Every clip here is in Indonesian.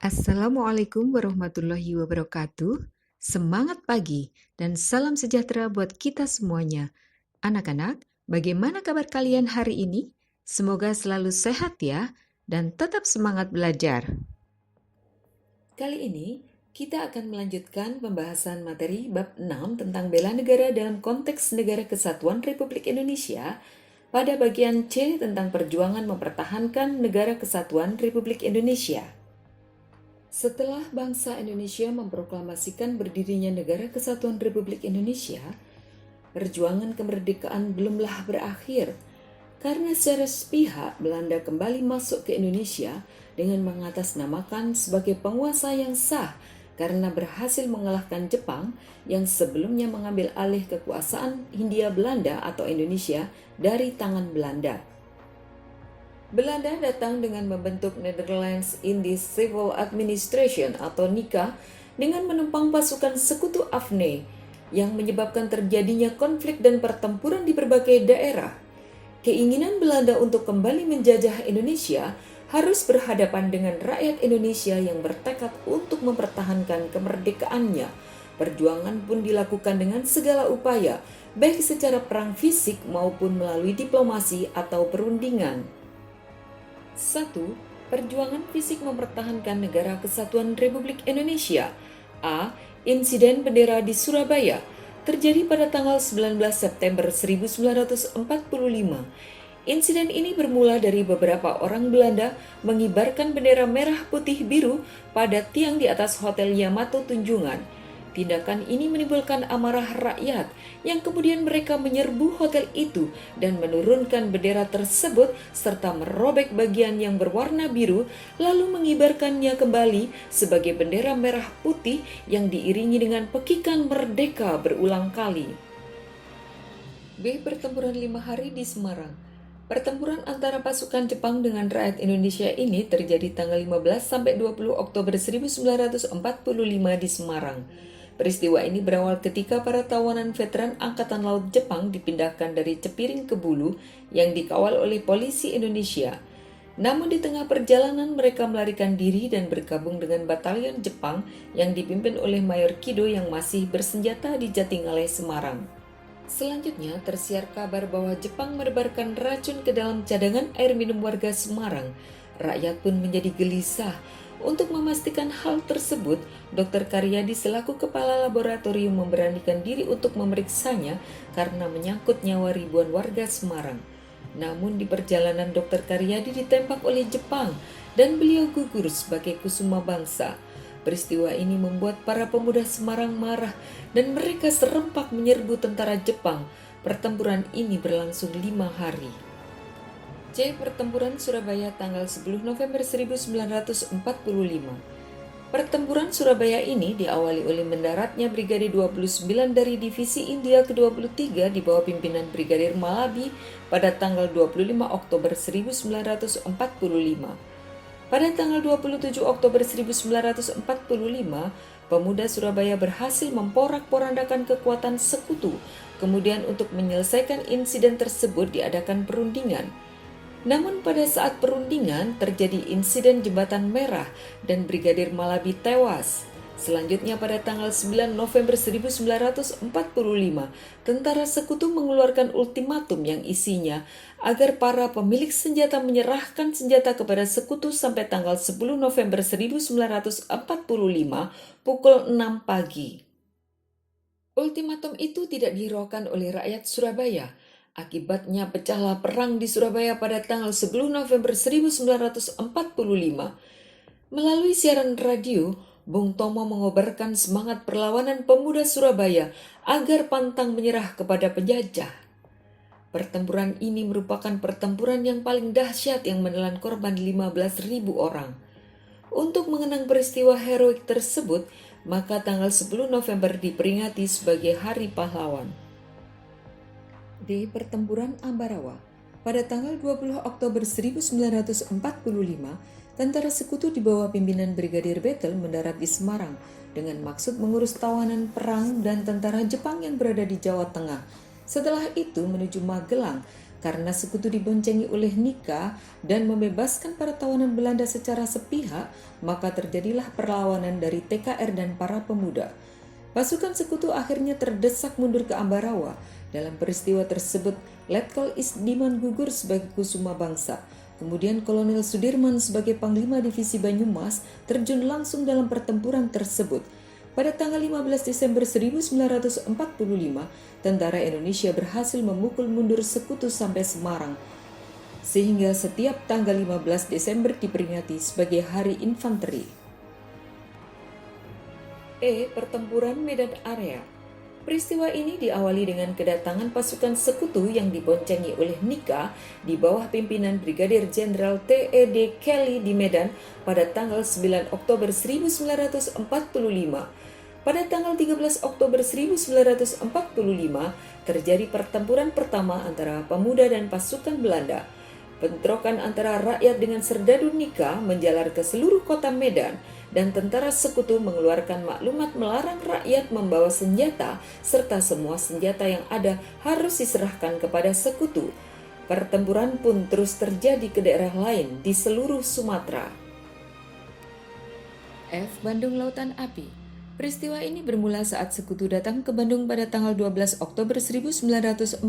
Assalamualaikum warahmatullahi wabarakatuh. Semangat pagi dan salam sejahtera buat kita semuanya. Anak-anak, bagaimana kabar kalian hari ini? Semoga selalu sehat ya dan tetap semangat belajar. Kali ini kita akan melanjutkan pembahasan materi bab 6 tentang bela negara dalam konteks Negara Kesatuan Republik Indonesia pada bagian C tentang perjuangan mempertahankan Negara Kesatuan Republik Indonesia. Setelah bangsa Indonesia memproklamasikan berdirinya Negara Kesatuan Republik Indonesia, perjuangan kemerdekaan belumlah berakhir, karena secara sepihak Belanda kembali masuk ke Indonesia dengan mengatasnamakan sebagai penguasa yang sah karena berhasil mengalahkan Jepang yang sebelumnya mengambil alih kekuasaan Hindia Belanda atau Indonesia dari tangan Belanda. Belanda datang dengan membentuk Netherlands Indies Civil Administration atau NICA dengan menumpang pasukan sekutu AFNE yang menyebabkan terjadinya konflik dan pertempuran di berbagai daerah. Keinginan Belanda untuk kembali menjajah Indonesia harus berhadapan dengan rakyat Indonesia yang bertekad untuk mempertahankan kemerdekaannya. Perjuangan pun dilakukan dengan segala upaya, baik secara perang fisik maupun melalui diplomasi atau perundingan. 1. Perjuangan fisik mempertahankan Negara Kesatuan Republik Indonesia. A. Insiden bendera di Surabaya terjadi pada tanggal 19 September 1945. Insiden ini bermula dari beberapa orang Belanda mengibarkan bendera merah putih biru pada tiang di atas Hotel Yamato Tunjungan. Tindakan ini menimbulkan amarah rakyat yang kemudian mereka menyerbu hotel itu dan menurunkan bendera tersebut serta merobek bagian yang berwarna biru lalu mengibarkannya kembali sebagai bendera merah putih yang diiringi dengan pekikan merdeka berulang kali. B. Pertempuran 5 hari di Semarang. Pertempuran antara pasukan Jepang dengan rakyat Indonesia ini terjadi tanggal 15 sampai 20 Oktober 1945 di Semarang. Peristiwa ini berawal ketika para tawanan veteran Angkatan Laut Jepang dipindahkan dari Cepiring ke Bulu yang dikawal oleh polisi Indonesia. Namun di tengah perjalanan mereka melarikan diri dan bergabung dengan batalion Jepang yang dipimpin oleh Mayor Kido yang masih bersenjata di Jatingaleh, Semarang. Selanjutnya tersiar kabar bahwa Jepang menebarkan racun ke dalam cadangan air minum warga Semarang. Rakyat pun menjadi gelisah. Untuk memastikan hal tersebut, Dr. Karyadi selaku kepala laboratorium memberanikan diri untuk memeriksanya karena menyangkut nyawa ribuan warga Semarang. Namun di perjalanan Dr. Karyadi ditembak oleh Jepang dan beliau gugur sebagai kusuma bangsa. Peristiwa ini membuat para pemuda Semarang marah dan mereka serempak menyerbu tentara Jepang. Pertempuran ini berlangsung 5 hari. C. Pertempuran Surabaya tanggal 10 November 1945. Pertempuran Surabaya ini diawali oleh mendaratnya Brigadir 29 dari Divisi India ke-23 di bawah pimpinan Brigadir Malabi pada tanggal 25 Oktober 1945. Pada tanggal 27 Oktober 1945, pemuda Surabaya berhasil memporak-porandakan kekuatan sekutu. Kemudian untuk menyelesaikan insiden tersebut diadakan perundingan. Namun pada saat perundingan terjadi insiden Jembatan Merah dan Brigadir Malabi tewas. Selanjutnya pada tanggal 9 November 1945, tentara sekutu mengeluarkan ultimatum yang isinya agar para pemilik senjata menyerahkan senjata kepada sekutu sampai tanggal 10 November 1945 pukul 6 pagi. Ultimatum itu tidak dihiraukan oleh rakyat Surabaya. Akibatnya pecahlah perang di Surabaya pada tanggal 10 November 1945. Melalui siaran radio, Bung Tomo mengobarkan semangat perlawanan pemuda Surabaya agar pantang menyerah kepada penjajah. Pertempuran ini merupakan pertempuran yang paling dahsyat yang menelan korban 15.000 orang. Untuk mengenang peristiwa heroik tersebut, maka tanggal 10 November diperingati sebagai Hari Pahlawan. D. Pertempuran Ambarawa. Pada tanggal 20 Oktober 1945, tentara sekutu di bawah pimpinan Brigadir Bethel mendarat di Semarang dengan maksud mengurus tawanan perang dan tentara Jepang yang berada di Jawa Tengah. Setelah itu menuju Magelang karena sekutu diboncengi oleh Nika dan membebaskan para tawanan Belanda secara sepihak, maka terjadilah perlawanan dari TKR dan para pemuda. Pasukan sekutu akhirnya terdesak mundur ke Ambarawa. Dalam peristiwa tersebut, Letkol Isdiman gugur sebagai Kusuma Bangsa. Kemudian Kolonel Sudirman sebagai Panglima Divisi Banyumas terjun langsung dalam pertempuran tersebut. Pada tanggal 15 Desember 1945, tentara Indonesia berhasil memukul mundur sekutu sampai Semarang, sehingga setiap tanggal 15 Desember diperingati sebagai Hari Infanteri. Pertempuran Medan Area. Peristiwa ini diawali dengan kedatangan pasukan sekutu yang diboncengi oleh Nika di bawah pimpinan Brigadir Jenderal T.E.D. Kelly di Medan pada tanggal 9 Oktober 1945. Pada tanggal 13 Oktober 1945 terjadi pertempuran pertama antara pemuda dan pasukan Belanda. Bentrokan antara rakyat dengan serdadu Nika menjalar ke seluruh kota Medan dan tentara sekutu mengeluarkan maklumat melarang rakyat membawa senjata serta semua senjata yang ada harus diserahkan kepada sekutu. Pertempuran pun terus terjadi ke daerah lain di seluruh Sumatera. Bandung Lautan Api. Peristiwa ini bermula saat sekutu datang ke Bandung pada tanggal 12 Oktober 1945.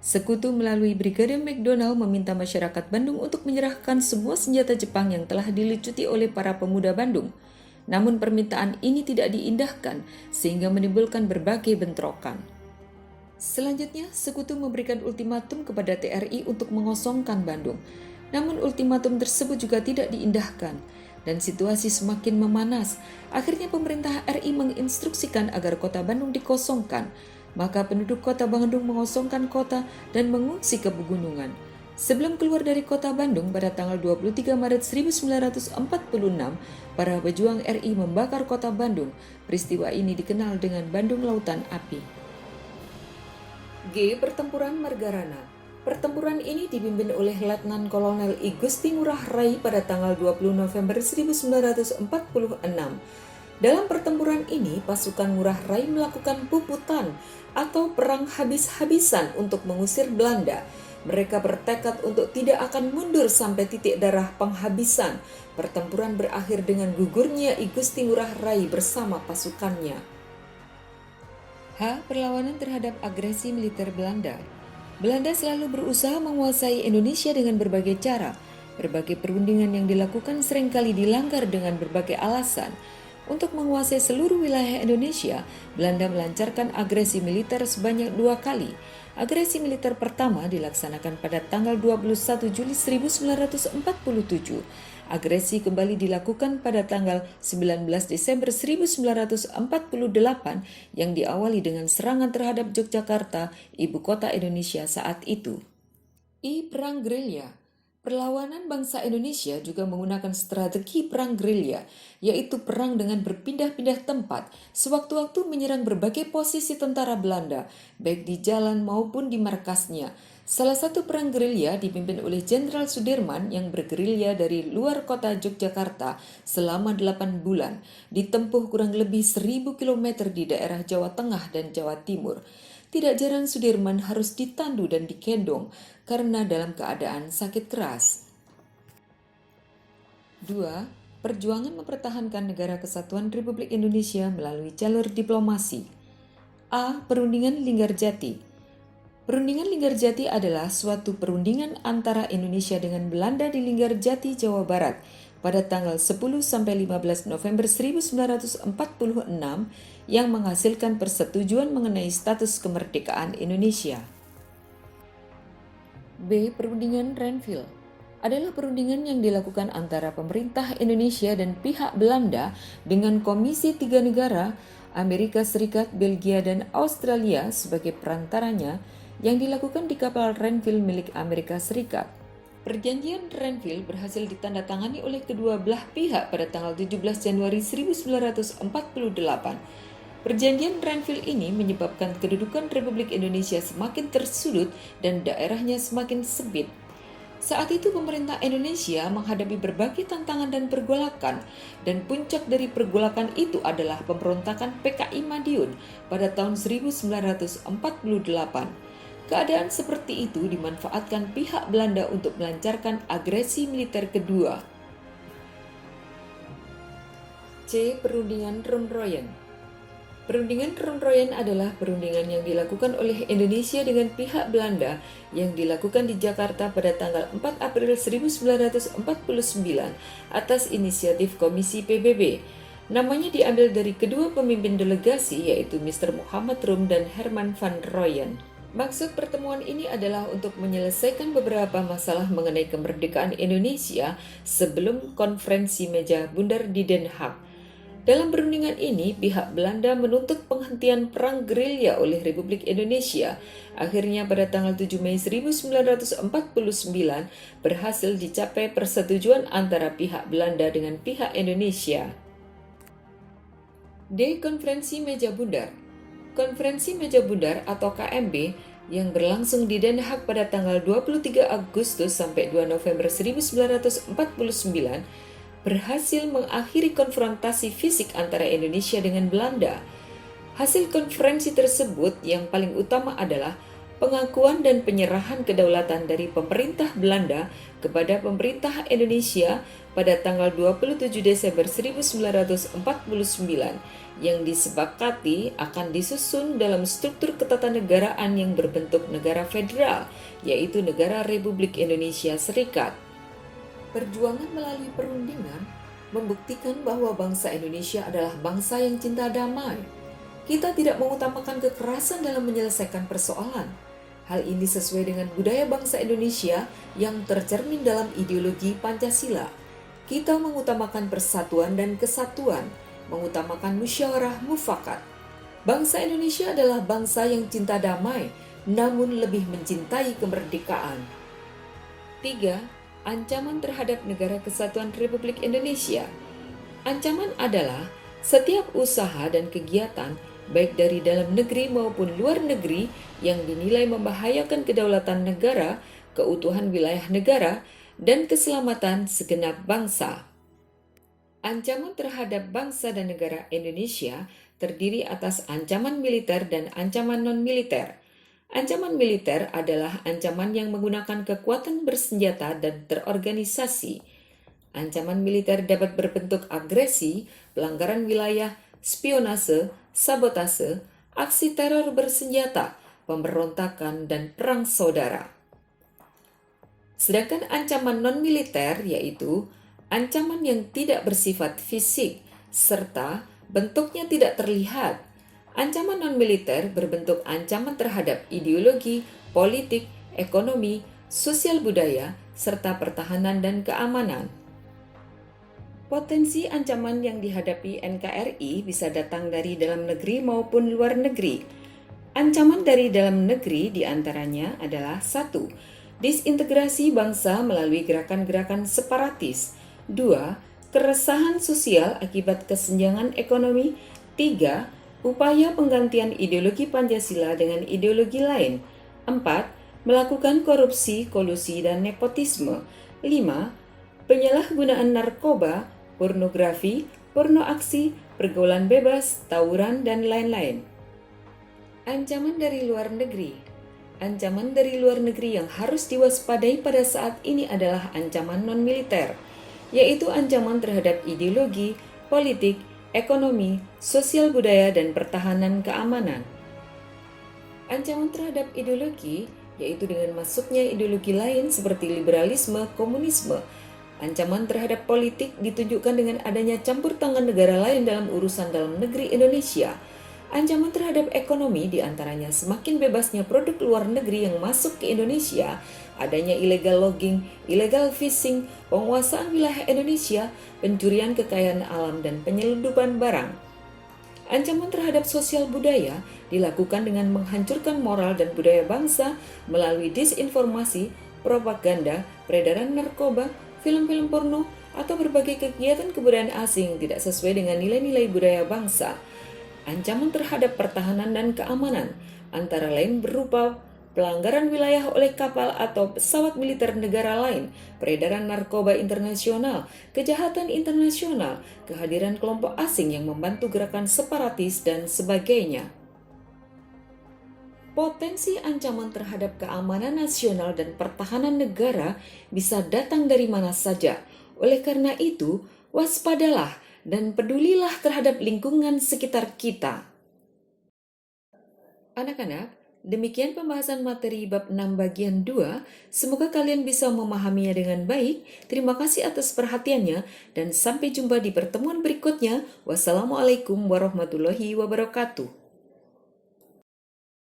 Sekutu melalui Brigadir McDonald meminta masyarakat Bandung untuk menyerahkan semua senjata Jepang yang telah dilucuti oleh para pemuda Bandung. Namun permintaan ini tidak diindahkan sehingga menimbulkan berbagai bentrokan. Selanjutnya, Sekutu memberikan ultimatum kepada TRI untuk mengosongkan Bandung. Namun ultimatum tersebut juga tidak diindahkan dan situasi semakin memanas. Akhirnya pemerintah RI menginstruksikan agar kota Bandung dikosongkan. Maka penduduk kota Bandung mengosongkan kota dan mengungsi ke pegunungan. Sebelum keluar dari kota Bandung pada tanggal 23 Maret 1946, para pejuang RI membakar kota Bandung. Peristiwa ini dikenal dengan Bandung Lautan Api. Pertempuran Margarana. Pertempuran ini dipimpin oleh Letnan Kolonel I Gusti Ngurah Rai pada tanggal 20 November 1946. Dalam pertempuran ini, pasukan Ngurah Rai melakukan puputan atau perang habis-habisan untuk mengusir Belanda. Mereka bertekad untuk tidak akan mundur sampai titik darah penghabisan. Pertempuran berakhir dengan gugurnya I Gusti Ngurah Rai bersama pasukannya. Perlawanan terhadap agresi militer Belanda. Belanda selalu berusaha menguasai Indonesia dengan berbagai cara. Berbagai perundingan yang dilakukan seringkali dilanggar dengan berbagai alasan. Untuk menguasai seluruh wilayah Indonesia, Belanda melancarkan agresi militer sebanyak 2 kali. Agresi militer pertama dilaksanakan pada tanggal 21 Juli 1947. Agresi kembali dilakukan pada tanggal 19 Desember 1948 yang diawali dengan serangan terhadap Yogyakarta, ibu kota Indonesia saat itu. Perang gerilya. Perlawanan bangsa Indonesia juga menggunakan strategi perang gerilya, yaitu perang dengan berpindah-pindah tempat, sewaktu-waktu menyerang berbagai posisi tentara Belanda, baik di jalan maupun di markasnya. Salah satu perang gerilya dipimpin oleh Jenderal Sudirman yang bergerilya dari luar kota Yogyakarta selama 8 bulan, ditempuh kurang lebih 1000 km di daerah Jawa Tengah dan Jawa Timur. Tidak jarang Sudirman harus ditandu dan dikendong karena dalam keadaan sakit keras. 2. Perjuangan mempertahankan negara kesatuan Republik Indonesia melalui jalur diplomasi. Perundingan Linggarjati. Perundingan Linggarjati adalah suatu perundingan antara Indonesia dengan Belanda di Linggarjati, Jawa Barat pada tanggal 10-15 November 1946 yang menghasilkan persetujuan mengenai status kemerdekaan Indonesia. Perundingan Renville adalah perundingan yang dilakukan antara pemerintah Indonesia dan pihak Belanda dengan Komisi 3 negara, Amerika Serikat, Belgia, dan Australia sebagai perantaranya yang dilakukan di kapal Renville milik Amerika Serikat. Perjanjian Renville berhasil ditandatangani oleh kedua belah pihak pada tanggal 17 Januari 1948. Perjanjian Renville ini menyebabkan kedudukan Republik Indonesia semakin tersudut dan daerahnya semakin sempit. Saat itu pemerintah Indonesia menghadapi berbagai tantangan dan pergolakan, dan puncak dari pergolakan itu adalah pemberontakan PKI Madiun pada tahun 1948. Keadaan seperti itu dimanfaatkan pihak Belanda untuk melancarkan agresi militer kedua. C. Perundingan Romroyen. Perundingan Romroyen adalah perundingan yang dilakukan oleh Indonesia dengan pihak Belanda yang dilakukan di Jakarta pada tanggal 4 April 1949 atas inisiatif Komisi PBB. Namanya diambil dari kedua pemimpin delegasi yaitu Mr. Muhammad Rum dan Herman van Rooyen. Maksud pertemuan ini adalah untuk menyelesaikan beberapa masalah mengenai kemerdekaan Indonesia sebelum konferensi meja bundar di Den Haag. Dalam perundingan ini, pihak Belanda menuntut penghentian perang gerilya oleh Republik Indonesia. Akhirnya pada tanggal 7 Mei 1949 berhasil dicapai persetujuan antara pihak Belanda dengan pihak Indonesia. D. Konferensi Meja Bundar. Konferensi Meja Bundar atau KMB yang berlangsung di Den Haag pada tanggal 23 Agustus sampai 2 November 1949 berhasil mengakhiri konfrontasi fisik antara Indonesia dengan Belanda. Hasil konferensi tersebut yang paling utama adalah pengakuan dan penyerahan kedaulatan dari pemerintah Belanda kepada pemerintah Indonesia pada tanggal 27 Desember 1949 yang disepakati akan disusun dalam struktur ketatanegaraan yang berbentuk negara federal, yaitu Negara Republik Indonesia Serikat. Perjuangan melalui perundingan membuktikan bahwa bangsa Indonesia adalah bangsa yang cinta damai. Kita tidak mengutamakan kekerasan dalam menyelesaikan persoalan. Hal ini sesuai dengan budaya bangsa Indonesia yang tercermin dalam ideologi Pancasila. Kita mengutamakan persatuan dan kesatuan, mengutamakan musyawarah mufakat. Bangsa Indonesia adalah bangsa yang cinta damai, namun lebih mencintai kemerdekaan. 3. Ancaman terhadap Negara Kesatuan Republik Indonesia. Ancaman adalah setiap usaha dan kegiatan, baik dari dalam negeri maupun luar negeri, yang dinilai membahayakan kedaulatan negara, keutuhan wilayah negara, dan keselamatan segenap bangsa. Ancaman terhadap bangsa dan negara Indonesia terdiri atas ancaman militer dan ancaman non-militer. Ancaman militer adalah ancaman yang menggunakan kekuatan bersenjata dan terorganisasi. Ancaman militer dapat berbentuk agresi, pelanggaran wilayah, spionase, sabotase, aksi teror bersenjata, pemberontakan, dan perang saudara. Sedangkan ancaman non-militer yaitu ancaman yang tidak bersifat fisik, serta bentuknya tidak terlihat. Ancaman non-militer berbentuk ancaman terhadap ideologi, politik, ekonomi, sosial budaya, serta pertahanan dan keamanan. Potensi ancaman yang dihadapi NKRI bisa datang dari dalam negeri maupun luar negeri. Ancaman dari dalam negeri diantaranya adalah 1. Disintegrasi bangsa melalui gerakan-gerakan separatis. 2. Keresahan sosial akibat kesenjangan ekonomi. 3. Upaya penggantian ideologi Pancasila dengan ideologi lain. 4. Melakukan korupsi, kolusi, dan nepotisme. 5. Penyalahgunaan narkoba, pornografi, pornoaksi, pergaulan bebas, tawuran, dan lain-lain. Ancaman dari luar negeri. Ancaman dari luar negeri yang harus diwaspadai pada saat ini adalah ancaman non-militer, yaitu ancaman terhadap ideologi, politik, ekonomi, sosial budaya, dan pertahanan keamanan. Ancaman terhadap ideologi, yaitu dengan masuknya ideologi lain seperti liberalisme, komunisme. Ancaman terhadap politik ditunjukkan dengan adanya campur tangan negara lain dalam urusan dalam negeri Indonesia. Ancaman terhadap ekonomi diantaranya semakin bebasnya produk luar negeri yang masuk ke Indonesia, adanya illegal logging, illegal fishing, penguasaan wilayah Indonesia, pencurian kekayaan alam, dan penyelundupan barang. Ancaman terhadap sosial budaya dilakukan dengan menghancurkan moral dan budaya bangsa melalui disinformasi, propaganda, peredaran narkoba, film-film porno, atau berbagai kegiatan kebudayaan asing tidak sesuai dengan nilai-nilai budaya bangsa. Ancaman terhadap pertahanan dan keamanan antara lain berupa pelanggaran wilayah oleh kapal atau pesawat militer negara lain, peredaran narkoba internasional, kejahatan internasional, kehadiran kelompok asing yang membantu gerakan separatis, dan sebagainya. Potensi ancaman terhadap keamanan nasional dan pertahanan negara bisa datang dari mana saja. Oleh karena itu, waspadalah dan pedulilah terhadap lingkungan sekitar kita. Anak-anak, demikian pembahasan materi bab 6 bagian 2. Semoga kalian bisa memahaminya dengan baik. Terima kasih atas perhatiannya dan sampai jumpa di pertemuan berikutnya. Wassalamualaikum warahmatullahi wabarakatuh.